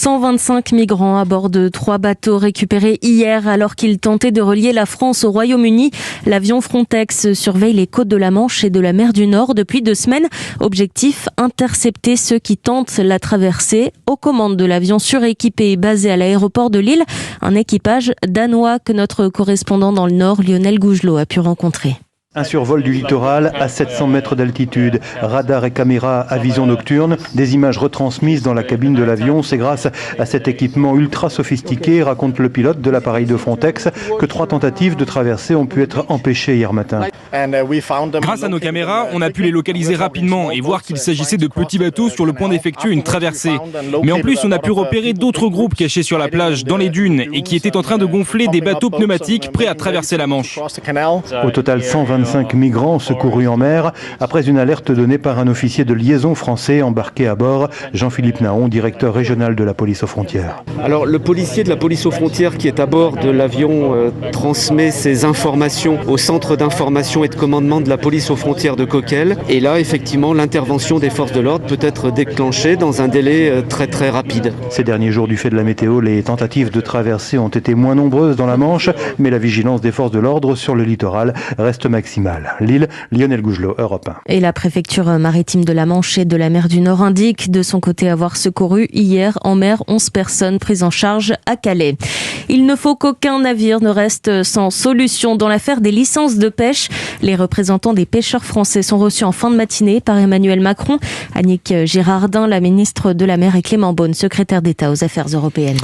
125 migrants à bord de 3 bateaux récupérés hier alors qu'ils tentaient de relier la France au Royaume-Uni. L'avion Frontex surveille les côtes de la Manche et de la mer du Nord depuis 2 semaines. Objectif, intercepter ceux qui tentent la traversée. Aux commandes de l'avion suréquipé et basé à l'aéroport de Lille, un équipage danois que notre correspondant dans le Nord, Lionel Gougelot, a pu rencontrer. Un survol du littoral à 700 mètres d'altitude, radar et caméra à vision nocturne, des images retransmises dans la cabine de l'avion. C'est grâce à cet équipement ultra sophistiqué, raconte le pilote de l'appareil de Frontex, que 3 tentatives de traversée ont pu être empêchées hier matin. Grâce à nos caméras, on a pu les localiser rapidement et voir qu'il s'agissait de petits bateaux sur le point d'effectuer une traversée. Mais en plus, on a pu repérer d'autres groupes cachés sur la plage, dans les dunes, et qui étaient en train de gonfler des bateaux pneumatiques prêts à traverser la Manche. Au total, 125 migrants secourus en mer après une alerte donnée par un officier de liaison français embarqué à bord, Jean-Philippe Naon, directeur régional de la police aux frontières. Alors le policier de la police aux frontières qui est à bord de l'avion transmet ses informations au centre d'information et de commandement de la police aux frontières de Coquelles. Et là, effectivement, l'intervention des forces de l'ordre peut être déclenchée dans un délai très très rapide. Ces derniers jours, du fait de la météo, les tentatives de traversée ont été moins nombreuses dans la Manche, mais la vigilance des forces de l'ordre sur le littoral reste maximale. Lille, Lionel Gougelot, Europe 1. Et la préfecture maritime de la Manche et de la mer du Nord indique de son côté avoir secouru hier en mer 11 personnes prises en charge à Calais. Il ne faut qu'aucun navire ne reste sans solution dans l'affaire des licences de pêche. Les représentants des pêcheurs français sont reçus en fin de matinée par Emmanuel Macron, Annick Girardin, la ministre de la Mer, et Clément Beaune, secrétaire d'État aux Affaires européennes.